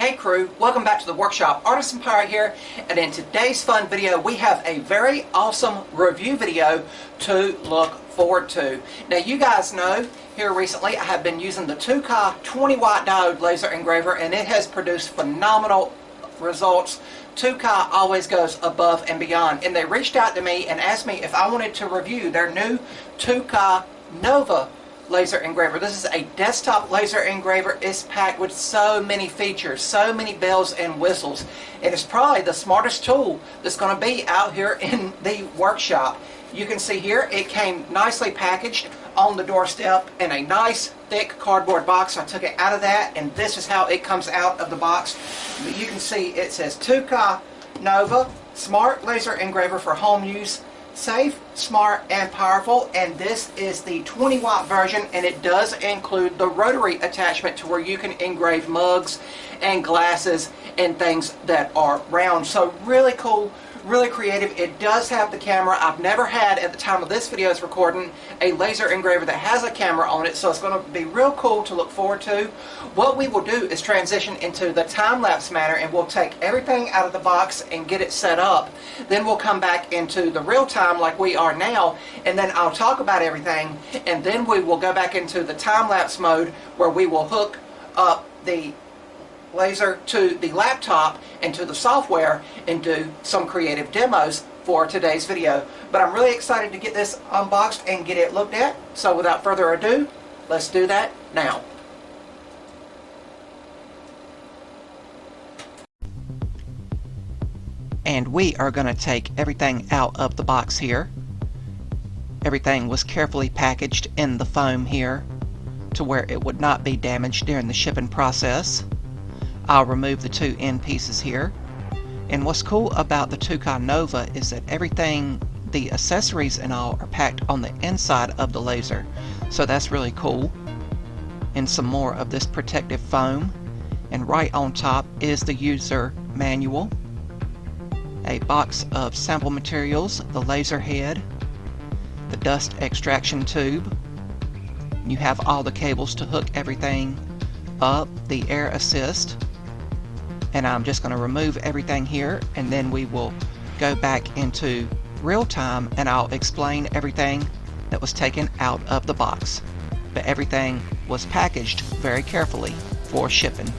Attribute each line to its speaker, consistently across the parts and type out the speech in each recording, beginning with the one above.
Speaker 1: Hey crew, welcome back to the workshop. Artisan Pirate here, and in today's fun video we have a very awesome review video to look forward to. Now you guys know here recently I have been using the TOOCAA 20 watt diode laser engraver, and it has produced phenomenal results. TOOCAA always goes above and beyond, and they reached out to me and asked me if I wanted to review their new TOOCAA Nova laser engraver. This is a desktop laser engraver. It's packed with so many features, so many bells and whistles. It is probably the smartest tool that's going to be out here in the workshop. You can see here it came nicely packaged on the doorstep in a nice thick cardboard box. I took it out of that, and this is how it comes out of the box. But you can see it says TOOCAA Nova Smart Laser Engraver for Home Use. Safe, smart, and powerful, and this is the 20 watt version, and it does include the rotary attachment to where you can engrave mugs and glasses and things that are round. So really cool, really creative. It does have the camera. I've never had, at the time of this video's recording, a laser engraver that has a camera on it, so it's going to be real cool to look forward to. What we will do is transition into the time-lapse manner, and we'll take everything out of the box and get it set up. Then we'll come back into the real time like we are now, and then I'll talk about everything, and then we will go back into the time-lapse mode where we will hook up the laser to the laptop and to the software and do some creative demos for today's video. But I'm really excited to get this unboxed and get it looked at, so without further ado, let's do that now. And we are going to take everything out of the box here. Everything was carefully packaged in the foam here to where it would not be damaged during the shipping process. I'll remove the two end pieces here. And what's cool about the TOOCAA Nova is that everything, the accessories and all, are packed on the inside of the laser. So that's really cool. And some more of this protective foam. And right on top is the user manual. A box of sample materials, the laser head, the dust extraction tube. You have all the cables to hook everything up, the air assist. And I'm just going to remove everything here, and then we will go back into real time and I'll explain everything that was taken out of the box. But everything was packaged very carefully for shipping.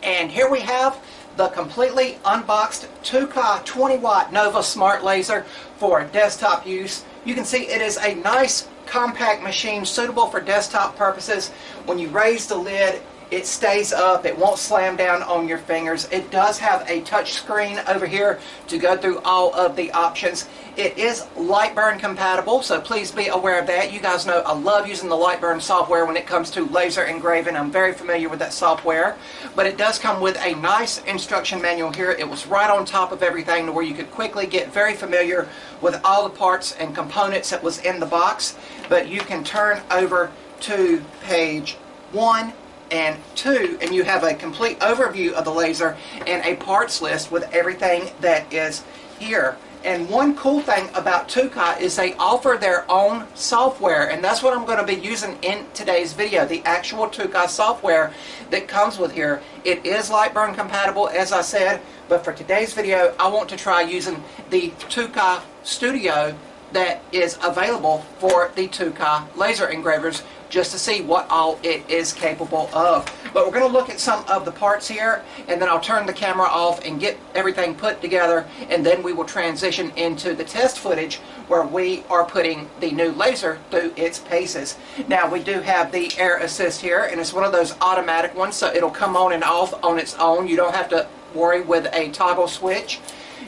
Speaker 1: And here we have the completely unboxed TOOCAA 20 watt Nova Smart Laser for desktop use. You can see it is a nice compact machine suitable for desktop purposes. When you raise the lid, it stays up. It won't slam down on your fingers. It does have a touch screen over here to go through all of the options. It is Lightburn compatible, so please be aware of that. You guys know I love using the Lightburn software when it comes to laser engraving. I'm very familiar with that software. But it does come with a nice instruction manual here. It was right on top of everything to where you could quickly get very familiar with all the parts and components that was in the box. But you can turn over to page 1 and 2, and you have a complete overview of the laser and a parts list with everything that is here. And one cool thing about TOOCAA is they offer their own software, and that's what I'm going to be using in today's video, the actual TOOCAA software that comes with here. It is Lightburn compatible, as I said, but for today's video I want to try using the TOOCAA Studio that is available for the TOOCAA laser engravers, just to see what all it is capable of. But we're going to look at some of the parts here, and then I'll turn the camera off and get everything put together, and then we will transition into the test footage where we are putting the new laser through its paces. Now we do have the air assist here, and it's one of those automatic ones, so it'll come on and off on its own. You don't have to worry with a toggle switch.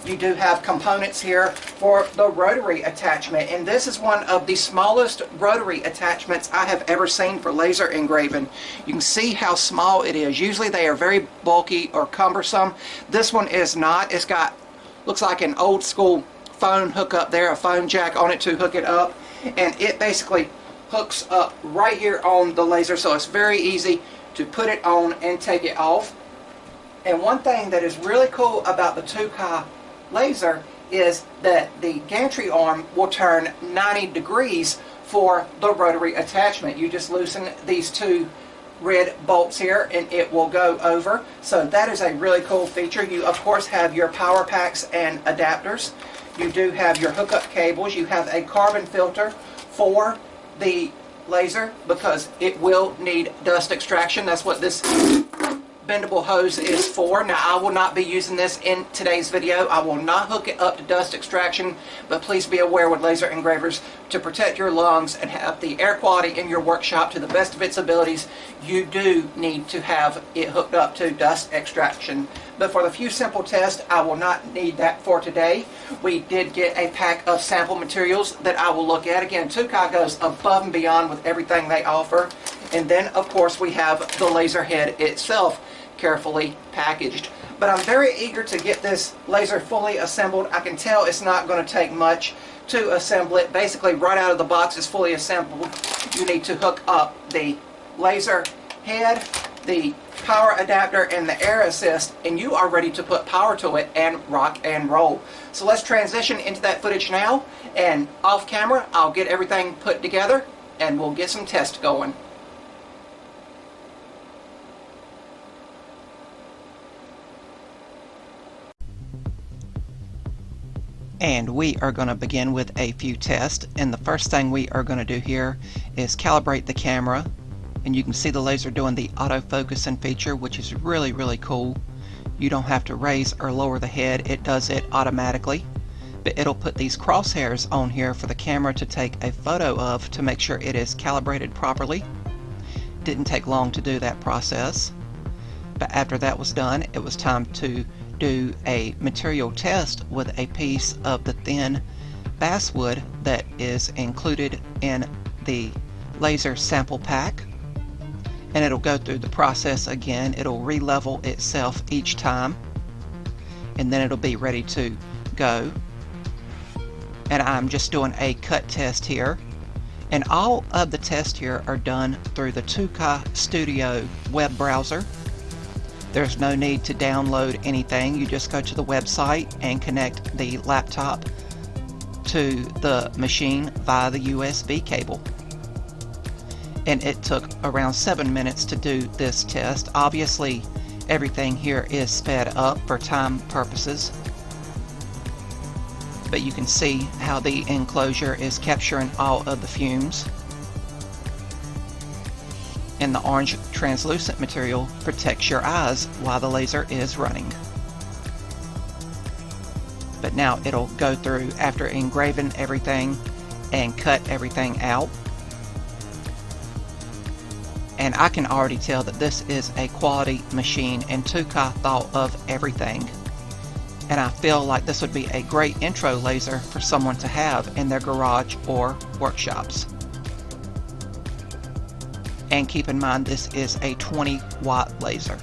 Speaker 1: You do have components here for the rotary attachment, and this is one of the smallest rotary attachments I have ever seen for laser engraving. You can see how small it is. Usually they are very bulky or cumbersome. This one is not. It's got, looks like an old school phone hookup there, a phone jack on it to hook it up, and it basically hooks up right here on the laser, so it's very easy to put it on and take it off. And one thing that is really cool about the TOOCAA laser is that the gantry arm will turn 90 degrees for the rotary attachment. You just loosen these two red bolts here and it will go over. So that is a really cool feature. You of course have your power packs and adapters. You do have your hookup cables. You have a carbon filter for the laser because it will need dust extraction. That's what this bendable hose is for. Now I will not be using this in today's video. I will not hook it up to dust extraction, but please be aware with laser engravers, to protect your lungs and have the air quality in your workshop to the best of its abilities, you do need to have it hooked up to dust extraction. But for the few simple tests, I will not need that for today. We did get a pack of sample materials that I will look at. Again, TOOCAA goes above and beyond with everything they offer. And then, of course, we have the laser head itself carefully packaged. But I'm very eager to get this laser fully assembled. I can tell it's not going to take much to assemble it. Basically, right out of the box is fully assembled. You need to hook up the laser head, the power adapter, and the air assist, and you are ready to put power to it and rock and roll. So let's transition into that footage now, and off camera I'll get everything put together and we'll get some tests going. And we are going to begin with a few tests, and the first thing we are going to do here is calibrate the camera. And you can see the laser doing the autofocusing feature, which is really cool. You don't have to raise or lower the head, it does it automatically. But it'll put these crosshairs on here for the camera to take a photo of to make sure it is calibrated properly. Didn't take long to do that process. But after that was done, it was time to do a material test with a piece of the thin basswood that is included in the laser sample pack. And it'll go through the process again. It'll re-level itself each time, and then it'll be ready to go. And I'm just doing a cut test here, and all of the tests here are done through the TOOCAA Studio web browser. There's no need to download anything. You just go to the website and connect the laptop to the machine via the USB cable. And it took around 7 minutes to do this test. Obviously, everything here is sped up for time purposes. But you can see how the enclosure is capturing all of the fumes. And the orange translucent material protects your eyes while the laser is running. But now it'll go through after engraving everything and cut everything out. And I can already tell that this is a quality machine, and TOOCAA thought of everything. And I feel like this would be a great intro laser for someone to have in their garage or workshops. And keep in mind, this is a 20-watt laser.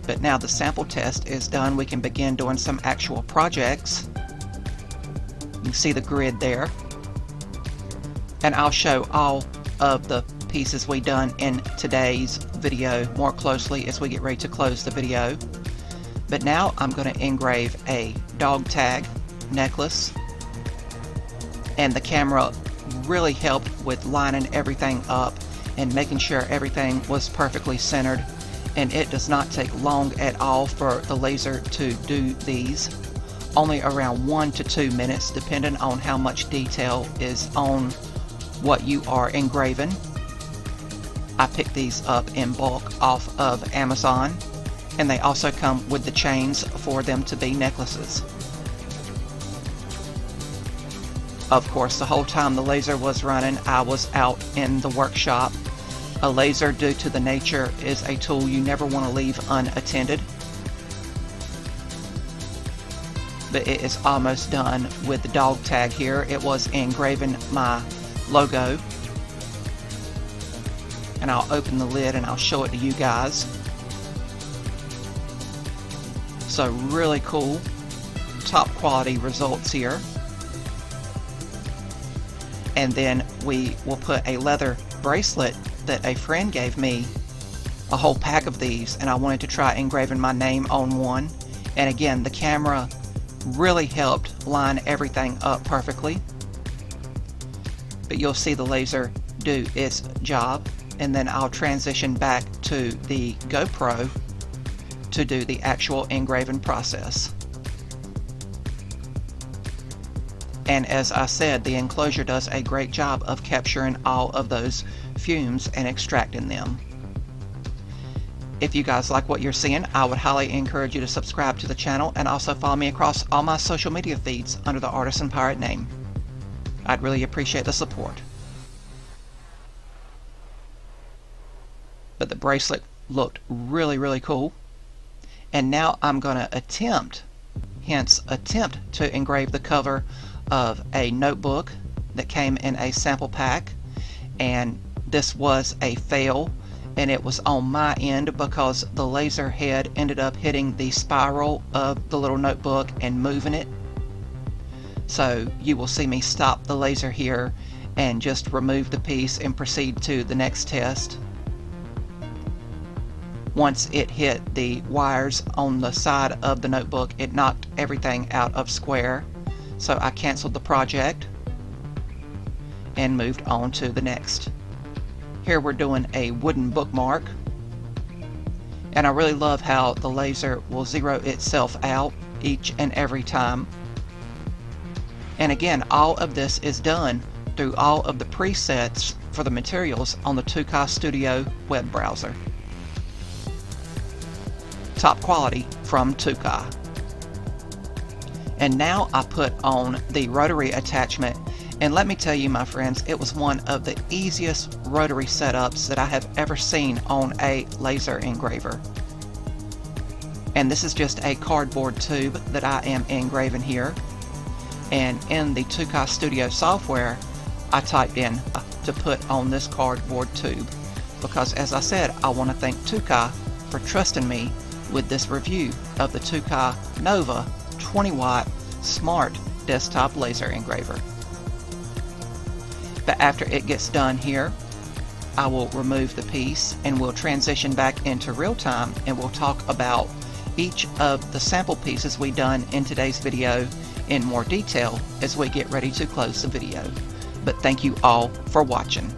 Speaker 1: But now the sample test is done, we can begin doing some actual projects. You can see the grid there. And I'll show all of the pieces we done in today's video more closely as we get ready to close the video. But now I'm going to engrave a dog tag necklace, and the camera really helped with lining everything up and making sure everything was perfectly centered, and it does not take long at all for the laser to do these. Only around 1 to 2 minutes depending on how much detail is on what you are engraving. I picked these up in bulk off of Amazon, and they also come with the chains for them to be necklaces. Of course, the whole time the laser was running, I was out in the workshop. A laser, due to the nature, is a tool you never want to leave unattended. But it is almost done with the dog tag here. It was engraving my logo. And I'll open the lid and I'll show it to you guys. So really cool, top quality results here. And then we will put a leather bracelet that a friend gave me, a whole pack of these, and I wanted to try engraving my name on one. And again, the camera really helped line everything up perfectly. but you'll see the laser do its job, and then I'll transition back to the GoPro to do the actual engraving process. And as I said, the enclosure does a great job of capturing all of those fumes and extracting them. If you guys like what you're seeing, I would highly encourage you to subscribe to the channel and also follow me across all my social media feeds under the Artisan Pirate name. I'd really appreciate the support. But the bracelet looked really cool. And now I'm going to attempt to engrave the cover of a notebook that came in a sample pack. And this was a fail, and it was on my end because the laser head ended up hitting the spiral of the little notebook and moving it. So you will see me stop the laser here and just remove the piece and proceed to the next test. Once it hit the wires on the side of the notebook, it knocked everything out of square. So I canceled the project and moved on to the next. Here we're doing a wooden bookmark, and I really love how the laser will zero itself out each and every time. And again, all of this is done through all of the presets for the materials on the TOOCAA Studio web browser. Top quality from TOOCAA. And now I put on the rotary attachment, and let me tell you, my friends, it was one of the easiest rotary setups that I have ever seen on a laser engraver. And this is just a cardboard tube that I am engraving here. And in the TOOCAA Studio software, I typed in to put on this cardboard tube because, as I said, I want to thank TOOCAA for trusting me with this review of the TOOCAA Nova 20-watt smart desktop laser engraver. But after it gets done here, I will remove the piece and we'll transition back into real time, and we'll talk about each of the sample pieces we done in today's video in more detail as we get ready to close the video. But thank you all for watching.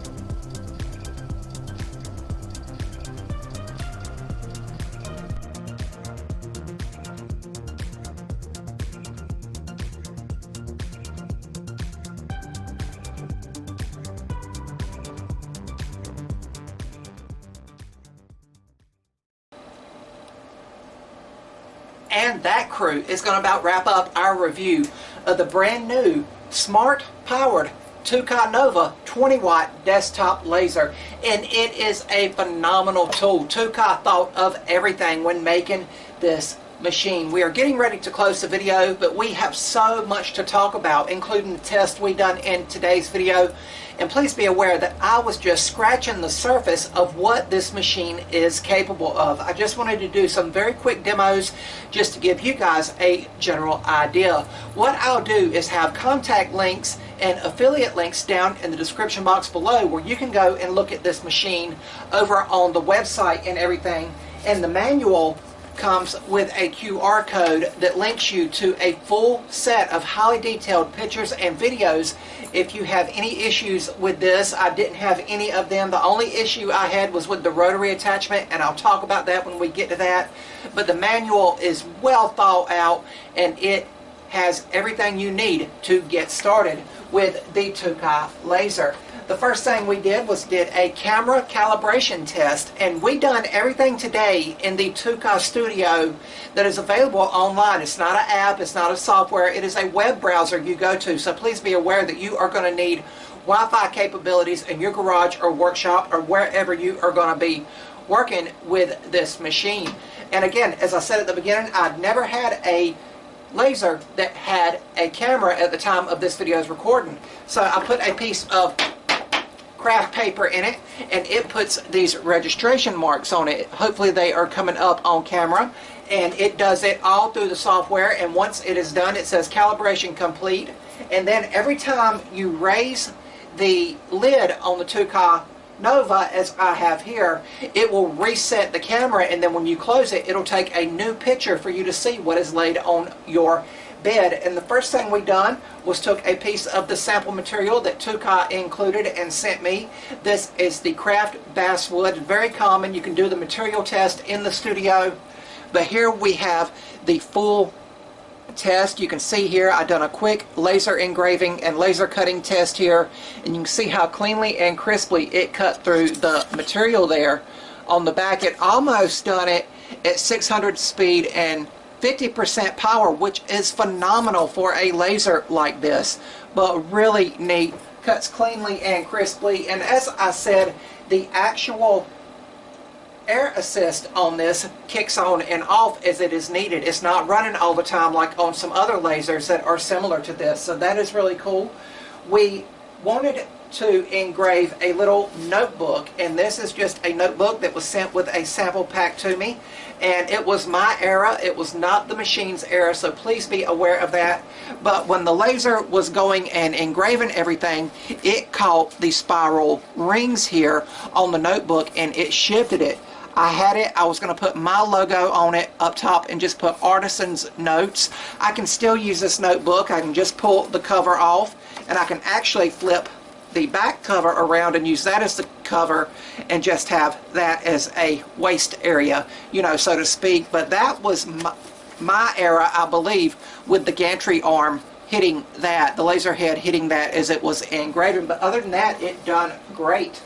Speaker 2: And that, crew, is going to about wrap up our review of the brand new smart powered TOOCAA Nova 20-watt desktop laser. And it is a phenomenal tool. TOOCAA thought of everything when making this machine. We are getting ready to close the video, but we have so much to talk about, including the test we done in today's video. And please be aware that I was just scratching the surface of what this machine is capable of. I just wanted to do some very quick demos just to give you guys a general idea. What I'll do is have contact links and affiliate links down in the description box below where you can go and look at this machine over on the website and everything. And the manual comes with a QR code that links you to a full set of highly detailed pictures and videos. If you have any issues with this, I didn't have any of them. The only issue I had was with the rotary attachment, and I'll talk about that when we get to that. But the manual is well thought out, and it has everything you need to get started with the TOOCAA laser. The first thing we did was did a camera calibration test, and we done everything today in the TOOCAA Studio that is available online. It's not an app, it's not a software, it is a web browser you go to. So please be aware that you are going to need Wi-Fi capabilities in your garage or workshop or wherever you are going to be working with this machine. And again, as I said at the beginning, I'd never had a laser that had a camera at the time of this video's recording. So I put a piece of craft paper in it, and it puts these registration marks on it. Hopefully they are coming up on camera, and it does it all through the software. And once it is done, it says calibration complete. And then every time you raise the lid on the TOOCAA Nova, as I have here, it will reset the camera, and then when you close it, it'll take a new picture for you to see what is laid on your
Speaker 1: bed. And the first thing we done was took a piece of the sample material that TOOCAA included and sent me. This is the craft basswood, very common. You can do the material test in the studio, but here we have the full test. You can see here I've done a quick laser engraving and laser cutting test here, and you can see how cleanly and crisply it cut through the material there. On the back, it almost done it at 600 speed and 50% power, which is phenomenal for a laser like this, but really neat. Cuts cleanly and crisply, and as I said, the actual air assist on this kicks on and off as it is needed. It's not running all the time like on some other lasers that are similar to this, so that is really cool. We wanted to engrave a little notebook, and this is just a notebook that was sent with a sample pack to me, and it was my era. It was not the machine's era, so please be aware of that. But when the laser was going and engraving everything, it caught the spiral rings here on the notebook and it shifted it. I had it, I was going to put my logo on it up top and just put Artisan's notes. I can still use this notebook. I can just pull the cover off, and I can actually flip the back cover around and use that as the cover and just have that as a waste area, you know, so to speak. But that was my era, I believe, with the gantry arm hitting that, the laser head hitting that as it was engraving. But other than that, it done great.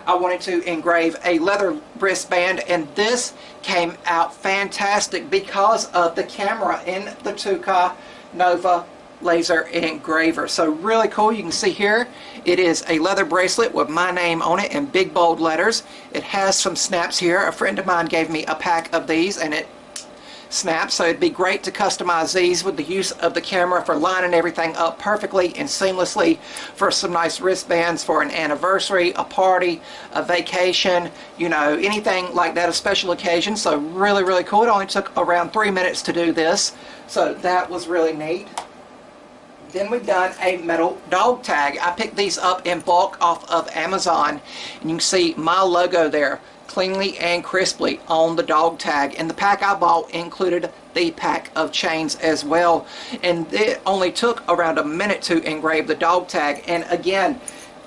Speaker 1: I wanted to engrave a leather wristband, and this came out fantastic because of the camera in the TOOCAA Nova laser engraver. So really cool. You can see here it is a leather bracelet with my name on it in big bold letters. It has some snaps here. A friend of mine gave me a pack of these and it snaps, so it'd be great to customize these with the use of the camera for lining everything up perfectly and seamlessly for some nice wristbands for an anniversary, a party, a vacation, you know, anything like that, a special occasion. So really cool. It only took around 3 minutes to do this, so that was really neat. Then we've done a metal dog tag. I picked these up in bulk off of Amazon, and you can see my logo there cleanly and crisply on the dog tag. And the pack I bought included the pack of chains as well, and it only took around a minute to engrave the dog tag, and again,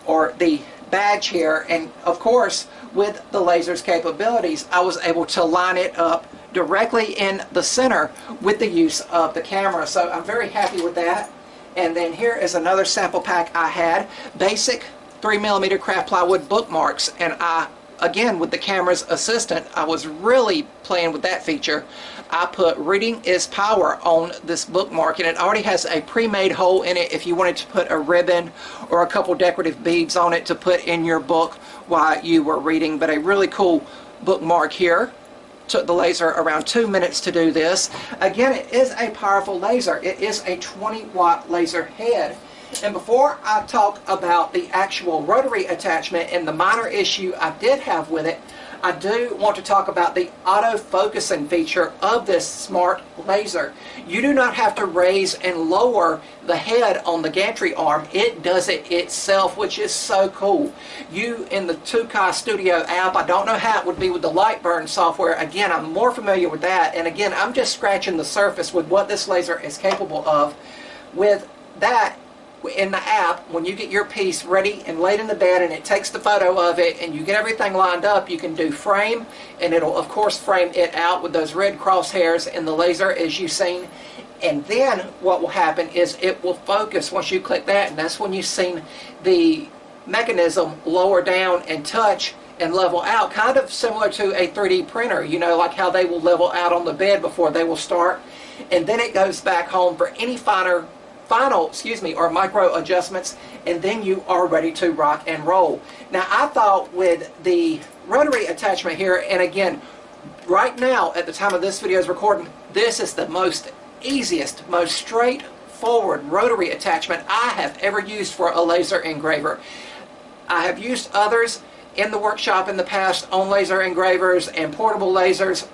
Speaker 1: or the badge here. And of course, with the laser's capabilities, I was able to line it up directly in the center with the use of the camera, so I'm very happy with that. And then here is another sample pack I had, basic 3mm craft plywood bookmarks, and I, again with the camera's assistant, I was really playing with that feature. I put "Reading is Power" on this bookmark, and it already has a pre-made hole in it if you wanted to put a ribbon or a couple decorative beads on it to put in your book while you were reading. But a really cool bookmark here. Took the laser around 2 minutes to do this. Again, it is a powerful laser. It is a 20-watt laser head. And before I talk about the actual rotary attachment and the minor issue I did have with it, I do want to talk about the auto-focusing feature of this smart laser. You do not have to raise and lower the head on the gantry arm. It does it itself, which is so cool. You, in the TOOCAA Studio app, I don't know how it would be with the Lightburn software. Again, I'm more familiar with that. And again, I'm just scratching the surface with what this laser is capable of. With that, in the app, when you get your piece ready and laid in the bed and it takes the photo of it and you get everything lined up, you can do frame, and it'll of course frame it out with those red crosshairs in the laser as you've seen. And then what will happen is it will focus once you click that, and that's when you've seen the mechanism lower down and touch and level out, kind of similar to a 3D printer, you know, like how they will level out on the bed before they will start. And then it goes back home for any final or micro adjustments, and then you are ready to rock and roll. Now, I thought with the rotary attachment here, and again, right now at the time of this video's recording, this is the most easiest, most straightforward rotary attachment I have ever used for a laser engraver. I have used others in the workshop in the past on laser engravers and portable lasers,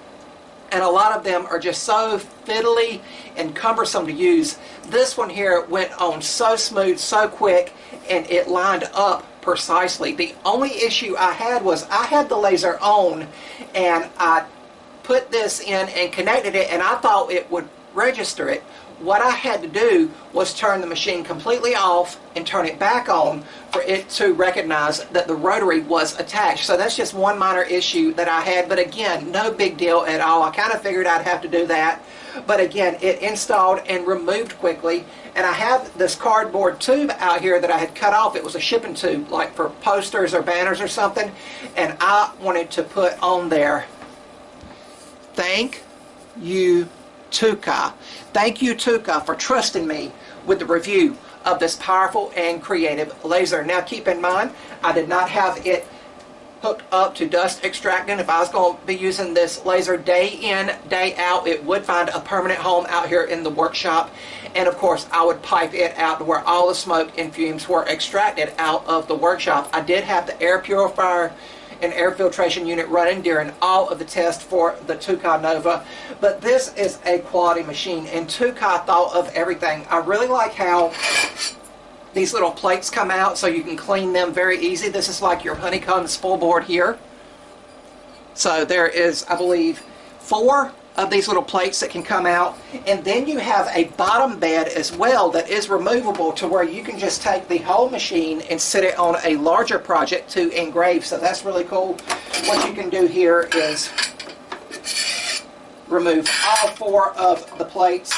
Speaker 1: and a lot of them are just so fiddly and cumbersome to use. This one here went on so smooth, so quick, and it lined up precisely. The only issue I had was I had the laser on, and I put this in and connected it, and I thought it would register it. What I had to do was turn the machine completely off and turn it back on for it to recognize that the rotary was attached. So that's just one minor issue that I had, but again, no big deal at all. I kind of figured I'd have to do that, but again, it installed and removed quickly. And I have this cardboard tube out here that I had cut off. It was a shipping tube, like for posters or banners or something, and I wanted to put on there, "Thank you, TOOCAA." Thank you, TOOCAA, for trusting me with the review of this powerful and creative laser. Now keep in mind, I did not have it hooked up to dust extracting. If I was going to be using this laser day in, day out, it would find a permanent home out here in the workshop. And of course, I would pipe it out to where all the smoke and fumes were extracted out of the workshop. I did have the air purifier and air filtration unit running during all of the tests for the TOOCAA Nova, but this is a quality machine, and TOOCAA thought of everything. I really like how these little plates come out so you can clean them very easy. This is like your honeycomb spool board here. So there is, I believe, 4 of these little plates that can come out, and then you have a bottom bed as well that is removable to where you can just take the whole machine and sit it on a larger project to engrave. So that's really cool. What you can do here is remove all 4 of the plates,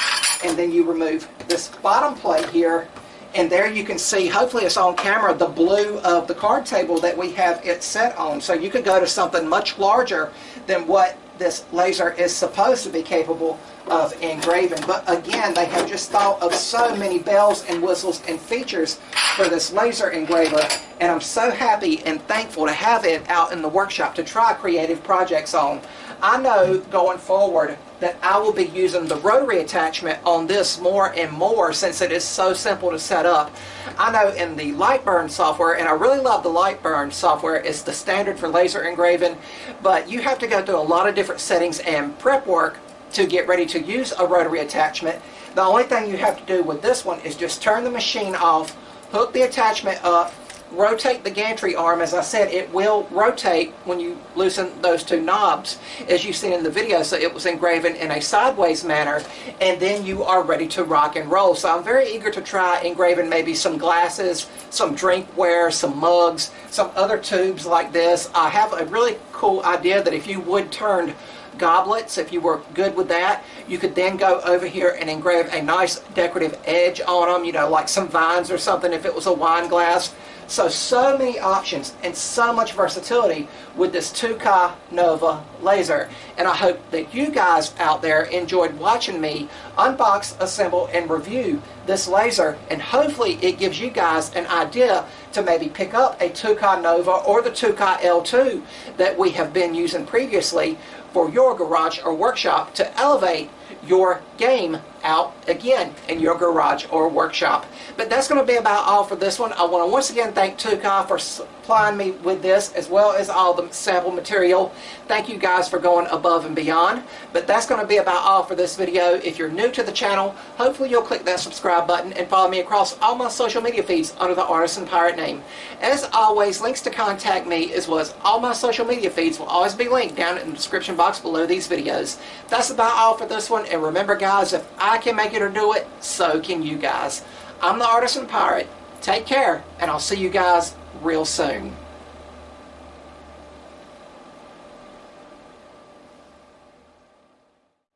Speaker 1: and then you remove this bottom plate here, and there you can see, hopefully it's on camera, the blue of the card table that we have it set on. So you could go to something much larger than what this laser is supposed to be capable of engraving. But again, they have just thought of so many bells and whistles and features for this laser engraver, and I'm so happy and thankful to have it out in the workshop to try creative projects on. I know going forward that I will be using the rotary attachment on this more and more since it is so simple to set up. I know in the Lightburn software, and I really love the Lightburn software, it's the standard for laser engraving, but you have to go through a lot of different settings and prep work to get ready to use a rotary attachment. The only thing you have to do with this one is just turn the machine off, hook the attachment up, rotate the gantry arm. As I said, it will rotate when you loosen those 2 knobs, as you've seen in the video, so it was engraving in a sideways manner, and then you are ready to rock and roll. So I'm very eager to try engraving maybe some glasses, some drinkware, some mugs, some other tubes like this. I have a really cool idea that if you wood turned goblets, if you were good with that, you could then go over here and engrave a nice decorative edge on them, you know, like some vines or something if it was a wine glass. So many options and so much versatility with this TOOCAA Nova laser. And I hope that you guys out there enjoyed watching me unbox, assemble, and review this laser. And hopefully it gives you guys an idea to maybe pick up a TOOCAA Nova or the TOOCAA L2 that we have been using previously for your garage or workshop to elevate your game out again in your garage or workshop. But that's going to be about all for this one. I want to once again thank TOOCAA for supplying me with this, as well as all the sample material. Thank you guys for going above and beyond. But that's going to be about all for this video. If you're new to the channel, hopefully you'll click that subscribe button and follow me across all my social media feeds under the Artisan Pirate name. As always, links to contact me as well as all my social media feeds will always be linked down in the description box below these videos. That's about all for this one, and remember guys, if I can make it or do it, so can you guys. I'm the Artisan Pirate. Take care, and I'll see you guys real soon.